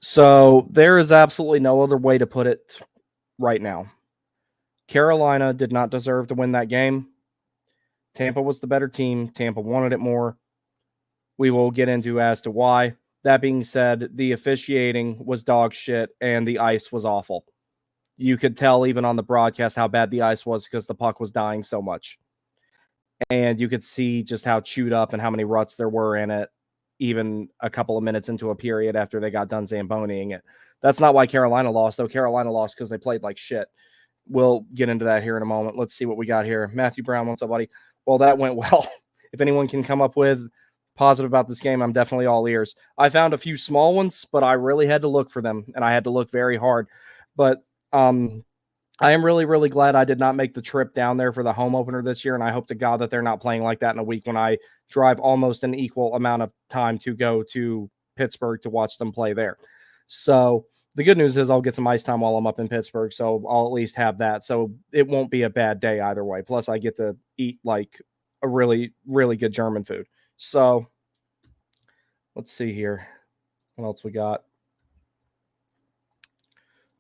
So there is absolutely no other way to put it right now. Carolina did not deserve to win that game. Tampa was the better team. Tampa wanted it more. We will get into as to why. That being said, the officiating was dog shit and the ice was awful. You could tell even on the broadcast how bad the ice was because the puck was dying so much. And you could see just how chewed up and how many ruts there were in it, even a couple of minutes into a period after they got done Zamboniing it. That's not why Carolina lost, though. Carolina lost because they played like shit. We'll get into that here in a moment. Let's see what we got here. Matthew Brown, what's up, buddy? Well, that went well. If anyone can come up with positive about this game, I'm definitely all ears. I found a few small ones, but I really had to look for them, and I had to look very hard. But I am really, really glad I did not make the trip down there for the home opener this year, and I hope to God that they're not playing like that in a week when I drive almost an equal amount of time to go to Pittsburgh to watch them play there. So the good news is I'll get some ice time while I'm up in Pittsburgh, so I'll at least have that. So it won't be a bad day either way. Plus, I get to eat like a really, really good German food. So let's see here. What else we got?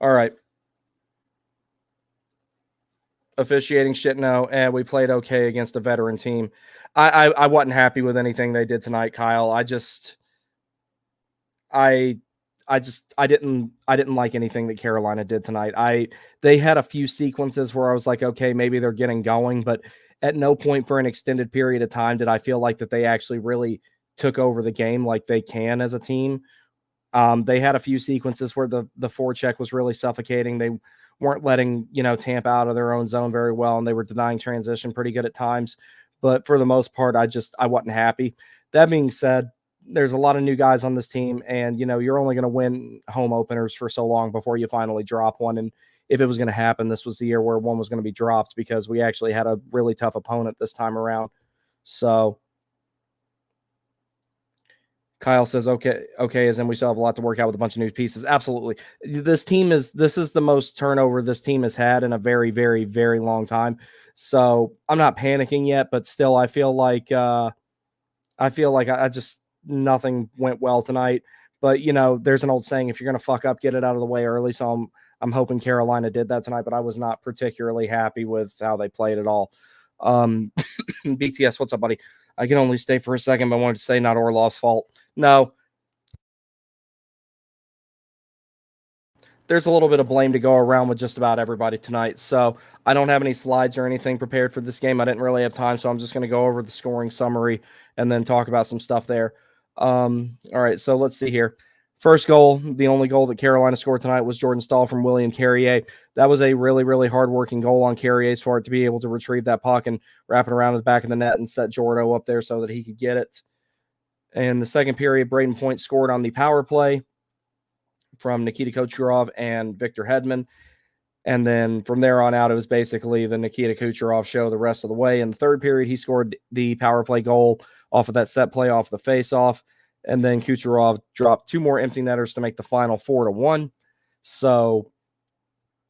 All right. Officiating shit, no, and we played okay against a veteran team. I wasn't happy with anything they did tonight, Kyle. I didn't like anything that Carolina did tonight. They had a few sequences where I was like, okay, maybe they're getting going, but at no point for an extended period of time did I feel like that they actually really took over the game like they can as a team. They had a few sequences where the forecheck was really suffocating. They weren't letting, Tampa out of their own zone very well, and they were denying transition pretty good at times. But for the most part, I wasn't happy. That being said, there's a lot of new guys on this team, and, you're only going to win home openers for so long before you finally drop one. And if it was going to happen, this was the year where one was going to be dropped because we actually had a really tough opponent this time around. So Kyle says, okay, as in we still have a lot to work out with a bunch of new pieces. Absolutely. This is the most turnover this team has had in a very, very, very long time. So I'm not panicking yet, but still I feel like I just nothing went well tonight. But there's an old saying, if you're gonna fuck up, get it out of the way early. So I'm hoping Carolina did that tonight, but I was not particularly happy with how they played at all. BTS, what's up, buddy? I can only stay for a second, but I wanted to say not Orlov's fault. No. There's a little bit of blame to go around with just about everybody tonight. So I don't have any slides or anything prepared for this game. I didn't really have time, so I'm just going to go over the scoring summary and then talk about some stuff there. All right, so let's see here. First goal, the only goal that Carolina scored tonight was Jordan Stahl from William Carrier. That was a really, really hard-working goal on Carrier's part to be able to retrieve that puck and wrap it around the back of the net and set Jordo up there so that he could get it. In the second period, Braden Point scored on the power play from Nikita Kucherov and Victor Hedman. And then from there on out, it was basically the Nikita Kucherov show the rest of the way. In the third period, he scored the power play goal off of that set play off the face-off. And then Kucherov dropped two more empty netters to make the final 4-1. So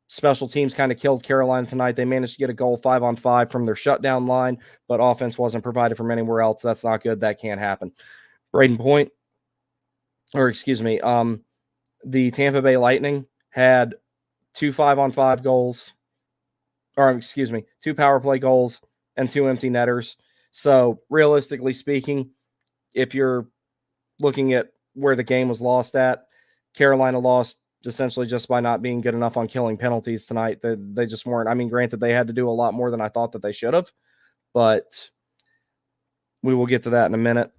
special teams kind of killed Carolina tonight. They managed to get a goal 5-on-5 from their shutdown line, but offense wasn't provided from anywhere else. That's not good. That can't happen. Braden Point, the Tampa Bay Lightning had two 5-on-5 goals, two power play goals and two empty netters. So realistically speaking, if you're looking at where the game was lost at, Carolina lost essentially just by not being good enough on killing penalties tonight. They just weren't. I mean, granted, they had to do a lot more than I thought that they should have, but we will get to that in a minute.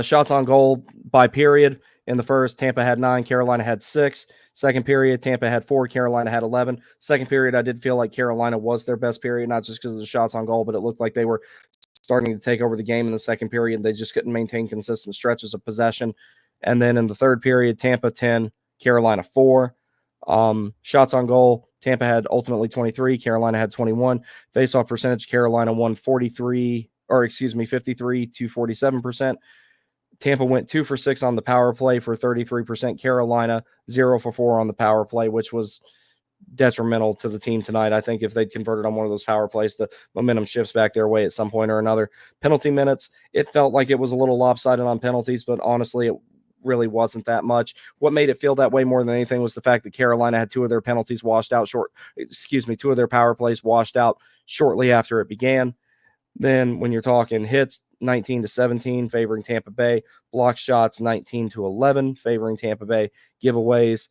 Shots on goal by period. In the first, Tampa had 9, Carolina had 6. Second period, Tampa had 4, Carolina had 11. Second period, I did feel like Carolina was their best period, not just because of the shots on goal, but it looked like they were starting to take over the game in the second period. They just couldn't maintain consistent stretches of possession. And then in the third period, Tampa 10, Carolina 4. Shots on goal, Tampa had ultimately 23, Carolina had 21. Face-off percentage, Carolina won 53 to 47%. Tampa went 2 for 6 on the power play for 33%. Carolina 0 for 4 on the power play, which was detrimental to the team tonight. I think if they'd converted on one of those power plays, the momentum shifts back their way at some point or another. Penalty minutes, it felt like it was a little lopsided on penalties, but honestly, it really wasn't that much. What made it feel that way more than anything was the fact that Carolina had two of their penalties washed out two of their power plays washed out shortly after it began. Then when you're talking hits, 19-17 favoring Tampa Bay, block shots 19-11 favoring Tampa Bay, giveaways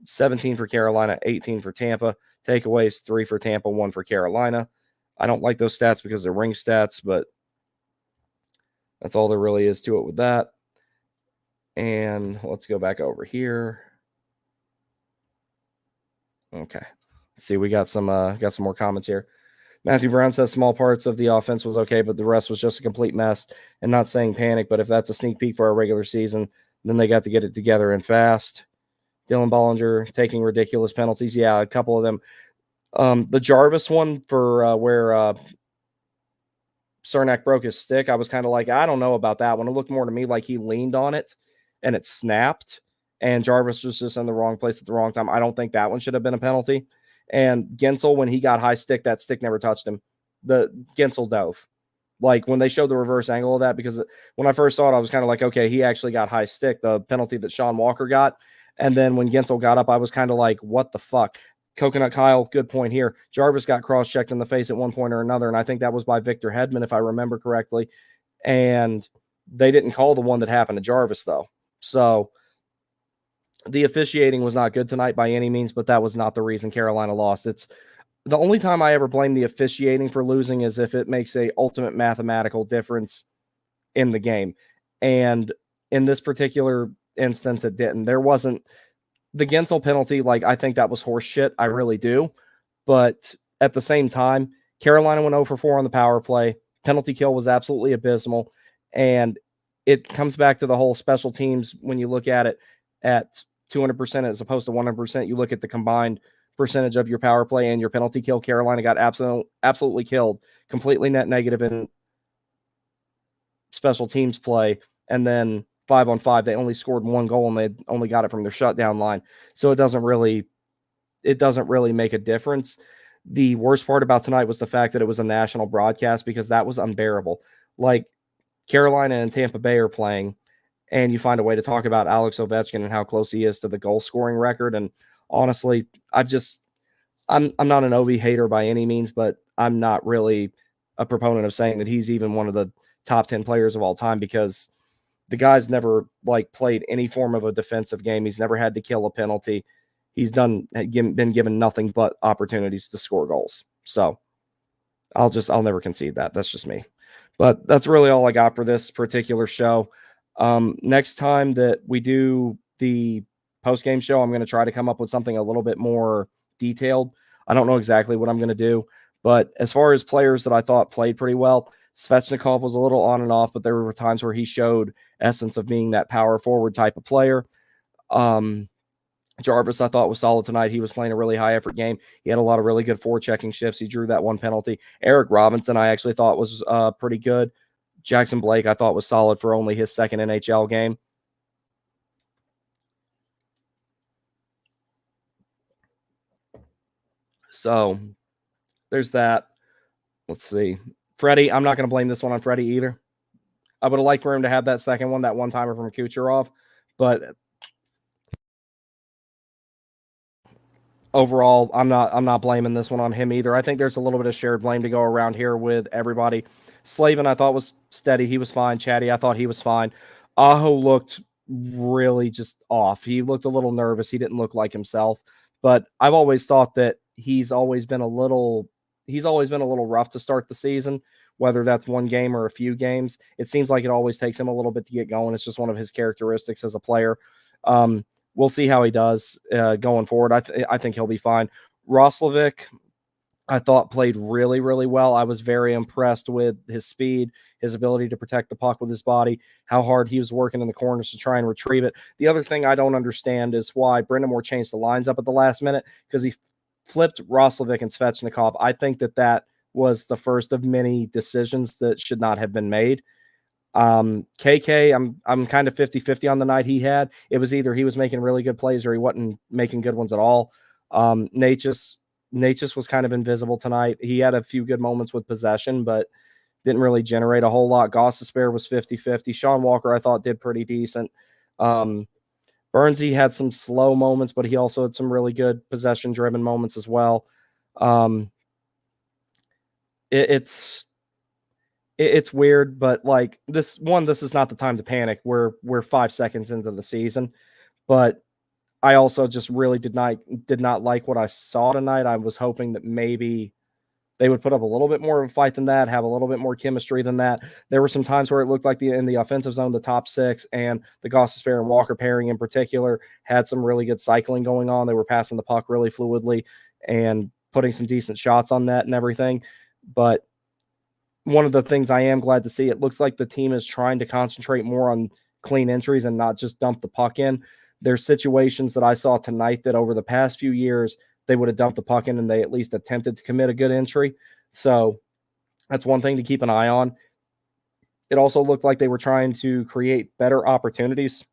17 for Carolina, 18 for Tampa, takeaways 3 for Tampa, 1 for Carolina. I don't like those stats because they're ring stats, but that's all there really is to it with that. And let's go back over here. Okay. See, we got some more comments here. Matthew Brown says small parts of the offense was okay, but the rest was just a complete mess. And not saying panic, but if that's a sneak peek for our regular season, then they got to get it together and fast. Dylan Bollinger taking ridiculous penalties. Yeah, a couple of them. The Jarvis one for where Cernak broke his stick, I was kind of like, I don't know about that one. It looked more to me like he leaned on it and it snapped, and Jarvis was just in the wrong place at the wrong time. I don't think that one should have been a penalty. And Gensel, when he got high stick, that stick never touched him. The Gensel dove. Like when they showed the reverse angle of that, because when I first saw it, I was kind of like, okay, he actually got high stick, the penalty that Sean Walker got. And then when Gensel got up, I was kind of like, what the fuck? Coconut Kyle, good point here. Jarvis got cross-checked in the face at one point or another, and I think that was by Victor Hedman, if I remember correctly. And they didn't call the one that happened to Jarvis, though. So the officiating was not good tonight by any means, but that was not the reason Carolina lost. It's the only time I ever blame the officiating for losing is if it makes a ultimate mathematical difference in the game. And in this particular instance, it didn't. There wasn't the Gensel penalty. Like, I think that was horse shit. I really do. But at the same time, Carolina went 0 for 4 on the power play. Penalty kill was absolutely abysmal. And it comes back to the whole special teams. When you look at it at 200% as opposed to 100%, you look at the combined percentage of your power play and your penalty kill. Carolina got absolutely killed, completely net negative in special teams play. And then 5-on-5, they only scored 1 goal and they only got it from their shutdown line. So it doesn't really make a difference. The worst part about tonight was the fact that it was a national broadcast, because that was unbearable. Like, Carolina and Tampa Bay are playing, and you find a way to talk about Alex Ovechkin and how close he is to the goal scoring record. And honestly, I'm not an Ovi hater by any means, but I'm not really a proponent of saying that he's even one of the top 10 players of all time, because the guy's never played any form of a defensive game. He's never had to kill a penalty. He's been given nothing but opportunities to score goals. So I'll never concede that. That's just me. But that's really all I got for this particular show. Next time that we do the post-game show, I'm going to try to come up with something a little bit more detailed. I don't know exactly what I'm going to do, but as far as players that I thought played pretty well, Svechnikov was a little on and off, but there were times where he showed essence of being that power forward type of player. Jarvis, I thought, was solid tonight. He was playing a really high-effort game. He had a lot of really good forechecking shifts. He drew that one penalty. Eric Robinson, I actually thought was pretty good. Jackson Blake, I thought, was solid for only his second NHL game. So there's that. Let's see. Freddie, I'm not going to blame this one on Freddie either. I would have liked for him to have that second one, that one-timer from Kucherov, but overall, I'm not blaming this one on him either. I think there's a little bit of shared blame to go around here with everybody. Slavin, I thought, was steady. He was fine. Chatty, I thought he was fine. Aho looked really just off. He looked a little nervous. He didn't look like himself. But I've always thought that he's always been a little rough to start the season, whether that's one game or a few games. It seems like it always takes him a little bit to get going. It's just one of his characteristics as a player. We'll see how he does going forward. I think he'll be fine. Roslovic, I thought, played really, really well. I was very impressed with his speed, his ability to protect the puck with his body, how hard he was working in the corners to try and retrieve it. The other thing I don't understand is why Brind'Amour changed the lines up at the last minute, because he flipped Roslovic and Svechnikov. I think that was the first of many decisions that should not have been made. KK, I'm kind of 50-50 on the night he had. It was either he was making really good plays or he wasn't making good ones at all. Natchez was kind of invisible tonight. He had a few good moments with possession, but didn't really generate a whole lot. Gostisbehere was 50-50. Sean Walker, I thought, did pretty decent. Burnsy had some slow moments, but he also had some really good possession-driven moments as well. It's weird, but like this is not the time to panic. We're 5 seconds into the season, but I also just really did not like what I saw tonight. I was hoping that maybe they would put up a little bit more of a fight than that, have a little bit more chemistry than that. There were some times where it looked like in the offensive zone, the top six and the Gostisbehere and Walker pairing in particular had some really good cycling going on. They were passing the puck really fluidly and putting some decent shots on net and everything. But one of the things I am glad to see, it looks like the team is trying to concentrate more on clean entries and not just dump the puck in. There's situations that I saw tonight that over the past few years, they would have dumped the puck in and they at least attempted to commit a good entry. So that's one thing to keep an eye on. It also looked like they were trying to create better opportunities.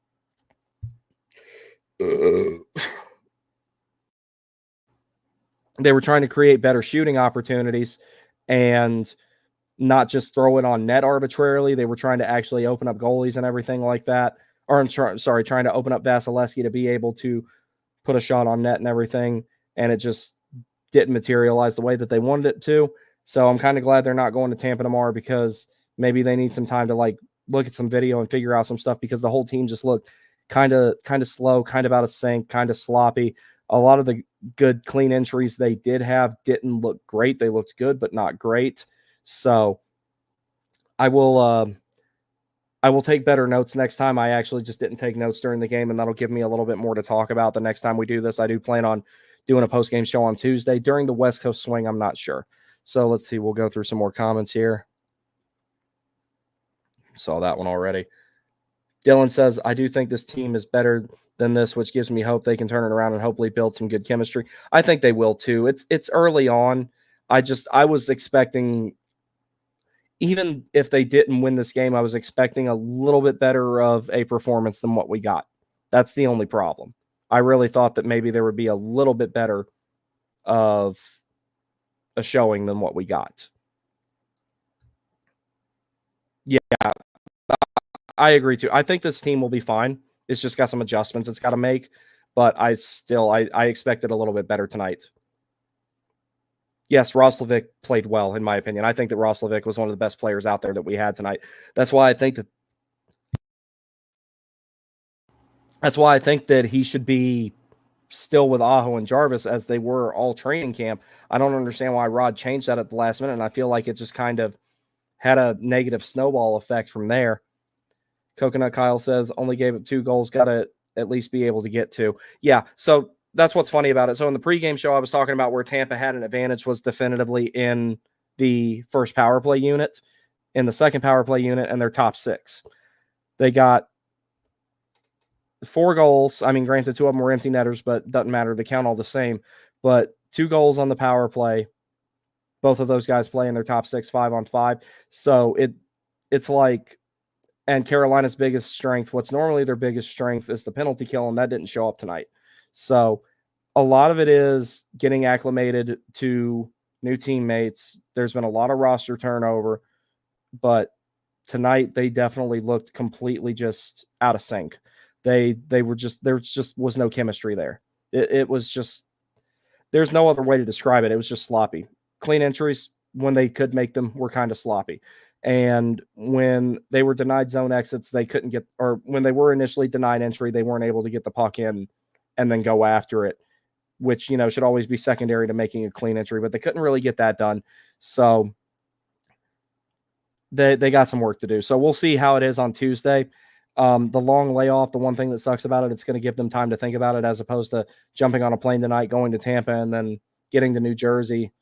They were trying to create better shooting opportunities and not just throw it on net arbitrarily. They were trying to actually open up goalies and everything like that. Or trying to open up Vasilevsky to be able to put a shot on net and everything. And it just didn't materialize the way that they wanted it to. So I'm kind of glad they're not going to Tampa tomorrow, because maybe they need some time to like look at some video and figure out some stuff, because the whole team just looked kind of slow, kind of out of sync, kind of sloppy. A lot of the good clean entries they did have didn't look great. They looked good, but not great. So I will take better notes next time. I actually just didn't take notes during the game, and that'll give me a little bit more to talk about the next time we do this. I do plan on doing a post-game show on Tuesday. During the West Coast swing, I'm not sure. So let's see. We'll go through some more comments here. Saw that one already. Dylan says, I do think this team is better than this, which gives me hope they can turn it around and hopefully build some good chemistry. I think they will too. It's early on. I was expecting, even if they didn't win this game, I was expecting a little bit better of a performance than what we got. That's the only problem. I really thought that maybe there would be a little bit better of a showing than what we got. Yeah, I agree too. I think this team will be fine. It's just got some adjustments it's got to make, but I expected a little bit better tonight. Yes, Roslovic played well, in my opinion. I think that Roslovic was one of the best players out there that we had tonight. That's why I think that he should be still with Aho and Jarvis, as they were all training camp. I don't understand why Rod changed that at the last minute, and I feel like it just kind of had a negative snowball effect from there. Coconut Kyle says, only gave up 2 goals, got to at least be able to get 2. Yeah, so that's what's funny about it. So in the pregame show, I was talking about where Tampa had an advantage was definitively in the first power play unit, in the second power play unit, and their top 6. They got 4 goals. I mean, granted, 2 of them were empty netters, but doesn't matter. They count all the same. But 2 goals on the power play. Both of those guys play in their top 6, 5-on-5. So it's like, and Carolina's biggest strength, what's normally their biggest strength, is the penalty kill, and that didn't show up tonight. So a lot of it is getting acclimated to new teammates. There's been a lot of roster turnover, but tonight they definitely looked completely just out of sync. There just was no chemistry there. It was just, there's no other way to describe it. It was just sloppy. Clean entries, when they could make them, were kind of sloppy. And when they were denied zone exits, they couldn't get, or when they were initially denied entry, they weren't able to get the puck in and then go after it, which, should always be secondary to making a clean entry, but they couldn't really get that done. So they got some work to do. So we'll see how it is on Tuesday. The long layoff, the one thing that sucks about it, it's going to give them time to think about it, as opposed to jumping on a plane tonight, going to Tampa, and then getting to New Jersey,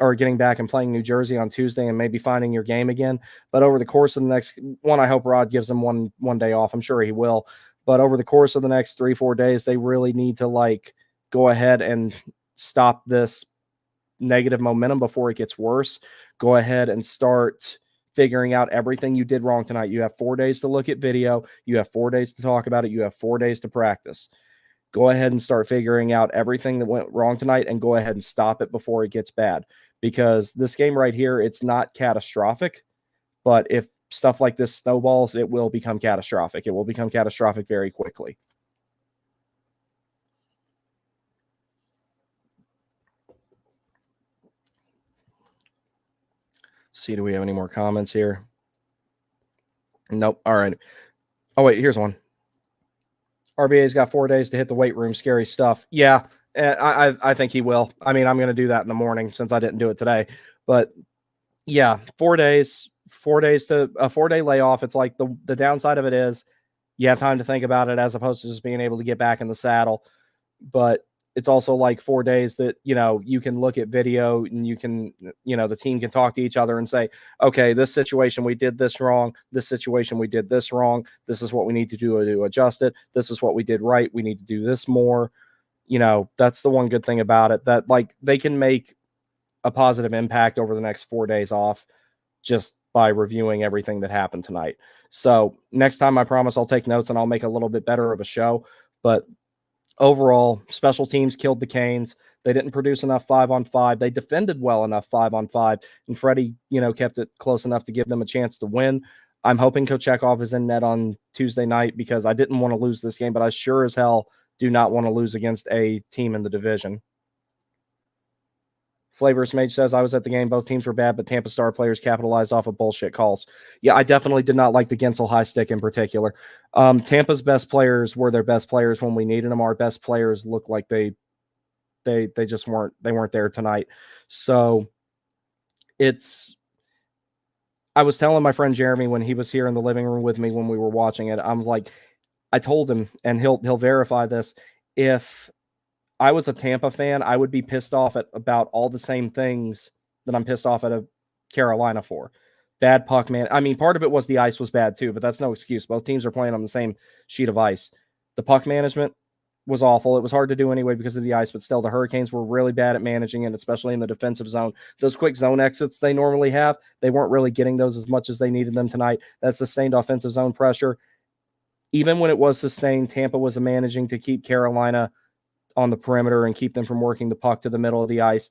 or getting back and playing New Jersey on Tuesday and maybe finding your game again. But over the course of the next one, I hope Rod gives them one day off. I'm sure he will. But over the course of the next 3-4 days, they really need to go ahead and stop this negative momentum before it gets worse. Go ahead and start figuring out everything you did wrong tonight. You have 4 days to look at video. You have 4 days to talk about it. You have 4 days to practice. Go ahead and start figuring out everything that went wrong tonight, and go ahead and stop it before it gets bad. Because this game right here, it's not catastrophic, but if stuff like this snowballs, it will become catastrophic. It will become catastrophic very quickly. See, do we have any more comments here? Nope. All right. Oh, wait, here's one. RBA's got 4 days to hit the weight room. Scary stuff. Yeah, I think he will. I mean, I'm going to do that in the morning since I didn't do it today. But yeah, 4 days, 4 days to a 4-day layoff. It's like the downside of it is you have time to think about it as opposed to just being able to get back in the saddle. But it's also like 4 days that, you can look at video and you can, the team can talk to each other and say, okay, this situation, we did this wrong. This situation, we did this wrong. This is what we need to do to adjust it. This is what we did right. We need to do this more. That's the one good thing about it, that like they can make a positive impact over the next 4 days off just by reviewing everything that happened tonight. So next time, I promise I'll take notes and I'll make a little bit better of a show. But overall, special teams killed the Canes. They didn't produce enough 5-on-5. They defended well enough 5-on-5, and Freddie, kept it close enough to give them a chance to win. I'm hoping Kochekov is in net on Tuesday night because I didn't want to lose this game, but I sure as hell do not want to lose against a team in the division. Flavors Mage says, I was at the game. Both teams were bad, but Tampa Star players capitalized off of bullshit calls. Yeah, I definitely did not like the Gensel high stick in particular. Tampa's best players were their best players when we needed them. Our best players looked like they just weren't there tonight. So I was telling my friend Jeremy when he was here in the living room with me when we were watching it, I'm like, I told him, and he'll verify this, if I was a Tampa fan, I would be pissed off at about all the same things that I'm pissed off at a Carolina for. Bad puck man. I mean, part of it was the ice was bad too, but that's no excuse. Both teams are playing on the same sheet of ice. The puck management was awful. It was hard to do anyway because of the ice, but still the Hurricanes were really bad at managing it, especially in the defensive zone. Those quick zone exits they normally have, they weren't really getting those as much as they needed them tonight. That sustained offensive zone pressure. Even when it was sustained, Tampa was managing to keep Carolina on the perimeter and keep them from working the puck to the middle of the ice.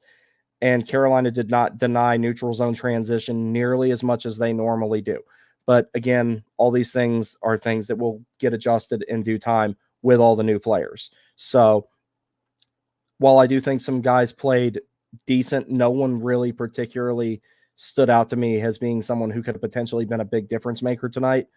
And Carolina did not deny neutral zone transition nearly as much as they normally do. But again, all these things are things that will get adjusted in due time with all the new players. So while I do think some guys played decent, no one really particularly stood out to me as being someone who could have potentially been a big difference maker tonight.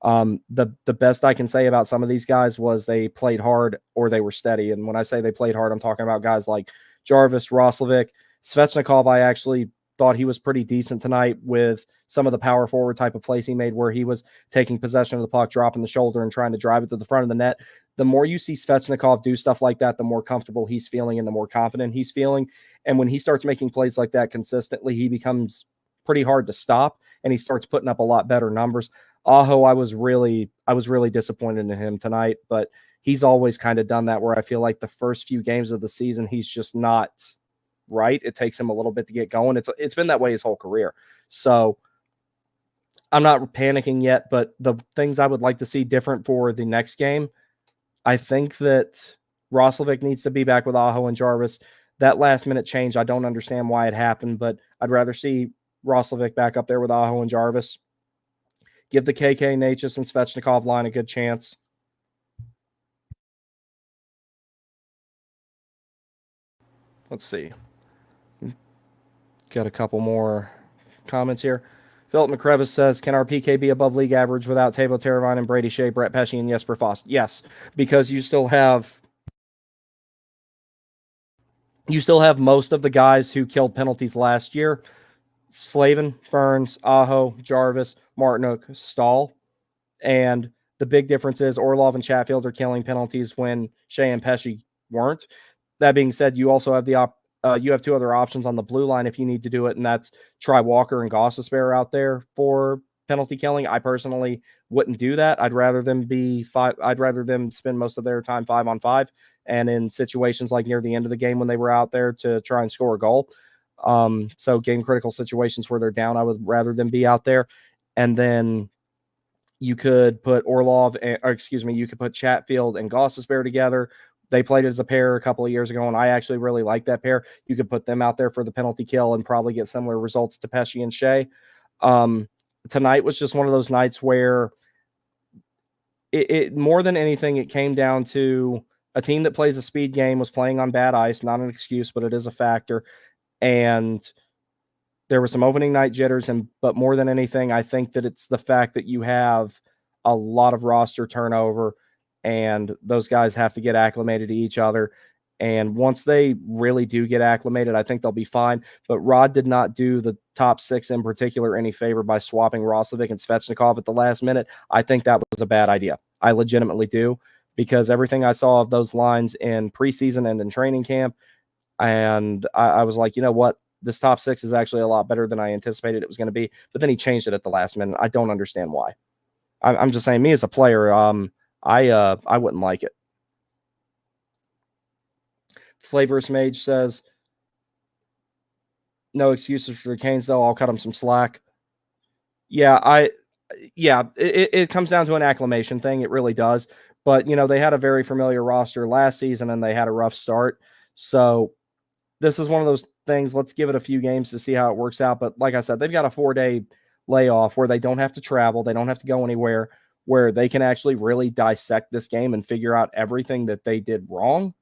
The best I can say about some of these guys was they played hard or they were steady. And when I say they played hard, I'm talking about guys like Jarvis, Roslovic, Svechnikov. I actually thought he was pretty decent tonight with some of the power forward type of plays he made where he was taking possession of the puck, dropping the shoulder and trying to drive it to the front of the net. The more you see Svechnikov do stuff like that, the more comfortable he's feeling and the more confident he's feeling. And when he starts making plays like that consistently, he becomes pretty hard to stop and he starts putting up a lot better numbers. Aho, I was really disappointed in him tonight, but he's always kind of done that where I feel like the first few games of the season, he's just not right. It takes him a little bit to get going. It's been that way his whole career. So I'm not panicking yet, but the things I would like to see different for the next game, I think that Roslovic needs to be back with Aho and Jarvis. That last minute change, I don't understand why it happened, but I'd rather see Roslovic back up there with Aho and Jarvis. Give the KK, Natchez, and Svechnikov line a good chance. Let's see. Got a couple more comments here. Philip McCrevis says, can our PK be above league average without Teuvo Teravainen and Brady Shea, Brett Pesce, and Jesper Fast? Yes, because you still have most of the guys who killed penalties last year. Slavin, Burns, Aho, Jarvis, Martinook, Stahl. And the big difference is Orlov and Chatfield are killing penalties when Shea and Pesce weren't. That being said, you also have you have two other options on the blue line if you need to do it, and that's try Walker and Gostisbehere out there for penalty killing. I personally wouldn't do that. I'd rather them spend most of their time 5-on-5, and in situations like near the end of the game when they were out there to try and score a goal. So game critical situations where they're down, I would rather them be out there. And then you could put you could put Chatfield and Gostisbehere together. They played as a pair a couple of years ago, and I actually really like that pair. You could put them out there for the penalty kill and probably get similar results to Pesce and Shea. tonight was just one of those nights where it more than anything, it came down to a team that plays a speed game was playing on bad ice. Not an excuse, but it is a factor. And there were some opening night jitters, but more than anything, I think that it's the fact that you have a lot of roster turnover, and those guys have to get acclimated to each other. And once they really do get acclimated, I think they'll be fine. But Rod did not do the top six in particular any favor by swapping Roslovic and Svechnikov at the last minute. I think that was a bad idea. I legitimately do, because everything I saw of those lines in preseason and in training camp, and I was like, you know what? This top six is actually a lot better than I anticipated it was going to be. But then he changed it at the last minute. I don't understand why. I'm just saying, me as a player, I wouldn't like it. Flavors Mage says, no excuses for the Canes, though. I'll cut them some slack. Yeah, it comes down to an acclimation thing. It really does. But, they had a very familiar roster last season, and they had a rough start. So this is one of those things. Let's give it a few games to see how it works out. But like I said, they've got a 4-day layoff where they don't have to travel. They don't have to go anywhere, where they can actually really dissect this game and figure out everything that they did wrong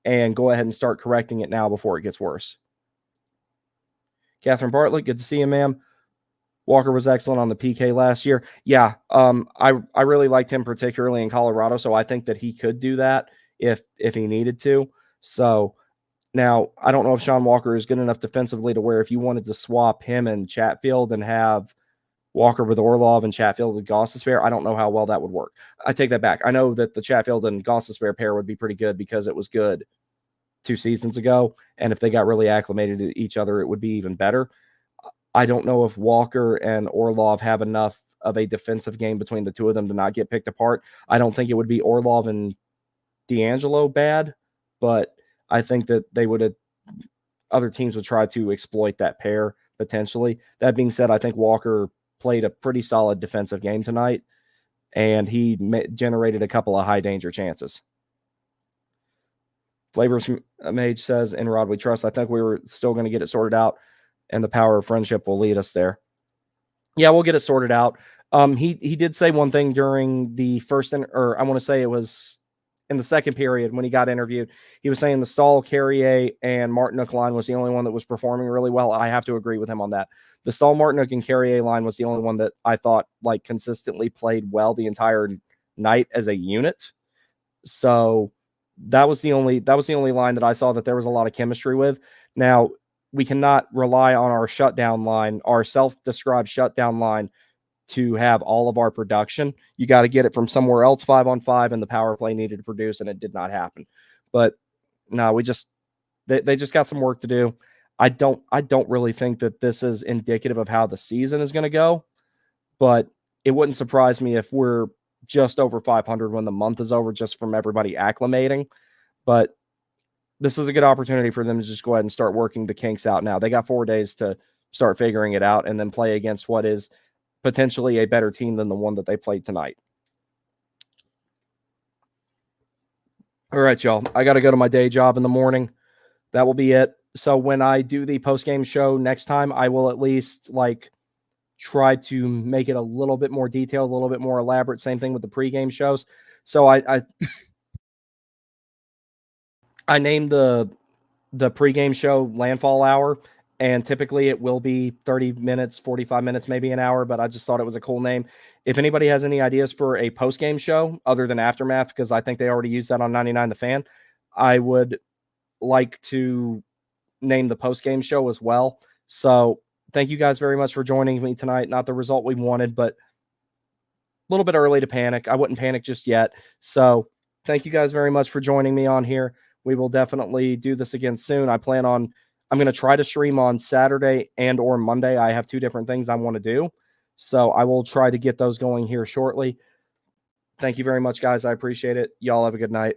and go ahead and start correcting it now before it gets worse. Catherine Bartlett, good to see you, ma'am. Walker was excellent on the PK last year. Yeah, I really liked him, particularly in Colorado, so I think that he could do that if he needed to. So now, I don't know if Sean Walker is good enough defensively to where if you wanted to swap him and Chatfield and have Walker with Orlov and Chatfield with Gostisbehere, I don't know how well that would work. I take that back. I know that the Chatfield and Gostisbehere pair would be pretty good because it was good 2 seasons ago, and if they got really acclimated to each other, it would be even better. I don't know if Walker and Orlov have enough of a defensive game between the two of them to not get picked apart. I don't think it would be Orlov and D'Angelo bad, but I think that other teams would try to exploit that pair potentially. That being said, I think Walker played a pretty solid defensive game tonight, and he generated a couple of high danger chances. Flavors Mage says, in Rod we trust. I think we were still going to get it sorted out, and the power of friendship will lead us there. Yeah, we'll get it sorted out. He did say one thing during the first, or I want to say it was in the second period when he got interviewed. He was saying the Stahl, Carrier, and Martinook line was the only one that was performing really well. I have to agree with him on that. The Stahl, Martinook, and Carrier line was the only one that I thought consistently played well the entire night as a unit. So that was the only line that I saw that there was a lot of chemistry with. Now, we cannot rely on our shutdown line, our self-described shutdown line, to have all of our production. You got to get it from somewhere else 5-on-5, and the power play needed to produce, and it did not happen. But no, they just got some work to do. I don't really think that this is indicative of how the season is going to go, but it wouldn't surprise me if we're just over 500 when the month is over, just from everybody acclimating. But this is a good opportunity for them to just go ahead and start working the kinks out now. They got 4 days to start figuring it out and then play against what is potentially a better team than the one that they played tonight. All right, y'all. I got to go to my day job in the morning. That will be it. So when I do the post-game show next time, I will at least try to make it a little bit more detailed, a little bit more elaborate. Same thing with the pregame shows. So I named the pregame show Landfall Hour, and typically it will be 30 minutes, 45 minutes, maybe an hour, but I just thought it was a cool name. If anybody has any ideas for a post-game show other than Aftermath, because I think they already used that on 99 The Fan, I would like to name the post-game show as well. So thank you guys very much for joining me tonight. Not the result we wanted, but a little bit early to panic. I wouldn't panic just yet. So thank you guys very much for joining me on here. We will definitely do this again soon. I'm going to try to stream on Saturday and or Monday. I have 2 different things I want to do. So I will try to get those going here shortly. Thank you very much, guys. I appreciate it. Y'all have a good night.